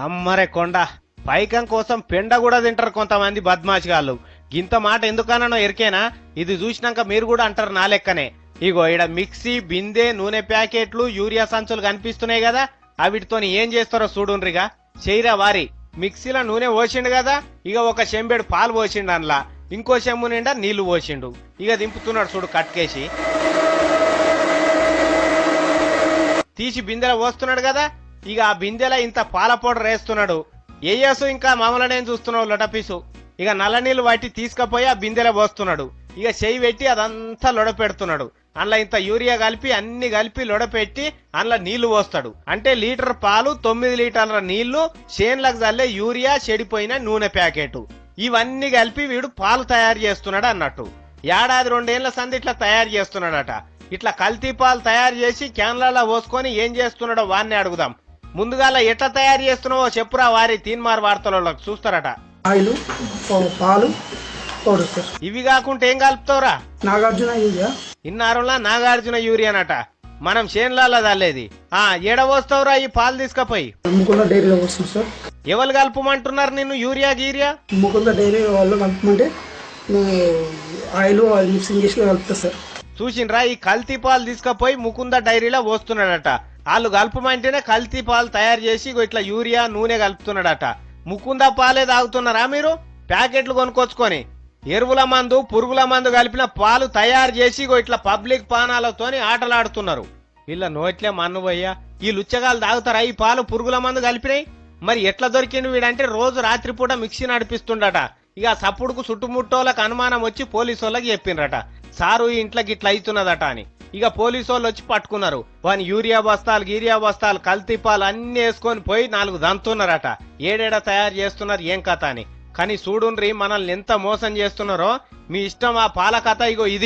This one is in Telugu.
అమ్మరే కొండ పైకం కోసం పెండ కూడా తింటారు కొంతమంది బద్మాషిగాళ్ళు. గింత మాట ఎందుకనో ఎరికేనా? ఇది చూసినాక మీరు కూడా అంటారు నా లెక్కనే. ఇగో ఈడ మిక్సీ, బిందె, నూనె ప్యాకెట్లు, యూరియా సంచులు కనిపిస్తున్నాయి కదా, అవిటితోని ఏం చేస్తారో చూడుండ్రిగా. చేయరా వారి మిక్సీలో నూనె పోసిండు కదా, ఇక ఒక చెంబెడు పాలు పోసిండు, అందులో ఇంకో చెంబు నిండా నీళ్లు పోసిండు. ఇక దింపుతున్నాడు చూడు కట్కేసి. తీసి బిందెలో పోస్తున్నాడు కదా, ఇక ఆ బిందెలో ఇంత పాల పౌడర్ వేస్తున్నాడు. ఏయసు ఇంకా మామూలునే చూస్తున్నావు లొటపీసు. ఇక నల్ల నీళ్లు వాటి తీసుకుపోయి ఆ బిందెలో పోస్తున్నాడు. ఇక చెయ్యి పెట్టి అదంతా లొడపెడుతున్నాడు. అందులో ఇంత యూరియా కలిపి అన్ని కలిపి లొడపెట్టి అందులో నీళ్లు పోస్తాడు. అంటే లీటర్ పాలు, 9 లీటర్ల నీళ్లు, చేన్లకు చల్లే యూరియా, చెడిపోయిన నూనె ప్యాకెట్, ఇవన్నీ కలిపి వీడు పాలు తయారు చేస్తున్నాడు అన్నట్టు. ఏడాది 2 ఏళ్ల సంది ఇట్లా తయారు చేస్తున్నాడట. ఇట్లా కల్తీ పాలు తయారు చేసి క్యాన్లలో పోసుకొని ఏం చేస్తున్నాడో వారిని అడుగుదాం. ముందుగాల ఎట్లా తయారు చేస్తున్నావో చెప్పురా వారి తీన్మార్ వార్తలలో చూస్తారట. ఆయిల్, పాలు, పౌడర్ సార్. ఇవి కాకుండా ఏం కలుపుతావురా? నాగార్జున యూరియా. ఇన్నారులా నాగార్జున యూరియానట. మనం చేన్లలో చల్లేది. ఏడ పోస్తావురా ఈ పాలు తీసుకపోయి? ముకుంద డైరీలో వస్తుంది సార్. ఎవరు కలుపుమంటున్నారు నిన్ను యూరియా గీరియా? ముకుంద డైరీ వాళ్ళు కలుపుమంటే ఆయిల్ మిక్సింగ్ చేసి కలుపుతా సార్. చూసిండ్రా, ఈ కల్తీ పాలు తీసుకపోయి ముకుంద డైరీలో పోస్తున్నాడట. వాళ్ళు కలుపుమంటేనే కల్తీ పాలు తయారు చేసి ఇట్లా యూరియా, నూనె కలుపుతున్నాడట. ముకుంద పాలే తాగుతున్నారా మీరు? ప్యాకెట్లు కొనుక్కొచ్చుకొని ఎరువుల మందు, పురుగుల మందు కలిపిన పాలు తయారు చేసి ఇట్లా పబ్లిక్ పానాలతోని ఆటలాడుతున్నారు. వీళ్ళ నోట్లే మన్ను పోయ్యా. ఈ లుచ్చగాలు తాగుతారా ఈ పాలు పురుగుల మందు కలిపినాయి? మరి ఎట్లా దొరికింది వీడంటే రోజు రాత్రిపూట మిక్సీ నడిపిస్తుండట. ఇక సప్పుడుకు చుట్టుముట్టోళ్ళకి అనుమానం వచ్చి పోలీసు వాళ్ళకి చెప్పిండ్రట, సారు ఈ ఇంట్లోకి ఇట్లా అవుతున్నదట అని. ఇక పోలీసు వాళ్ళు వచ్చి పట్టుకున్నారు. వాని యూరియా బస్తాలు, గీరియా బస్తాలు, కల్తీ పాలు అన్ని వేసుకొని పోయి 4 దంతున్నారట. ఏడేడ తయారు చేస్తున్నారు ఏం కథ అని. కానీ చూడుండ్రి మనల్ని ఎంత మోసం చేస్తున్నారో. మీ ఇష్టం ఆ పాల కథ. ఇగో ఇది.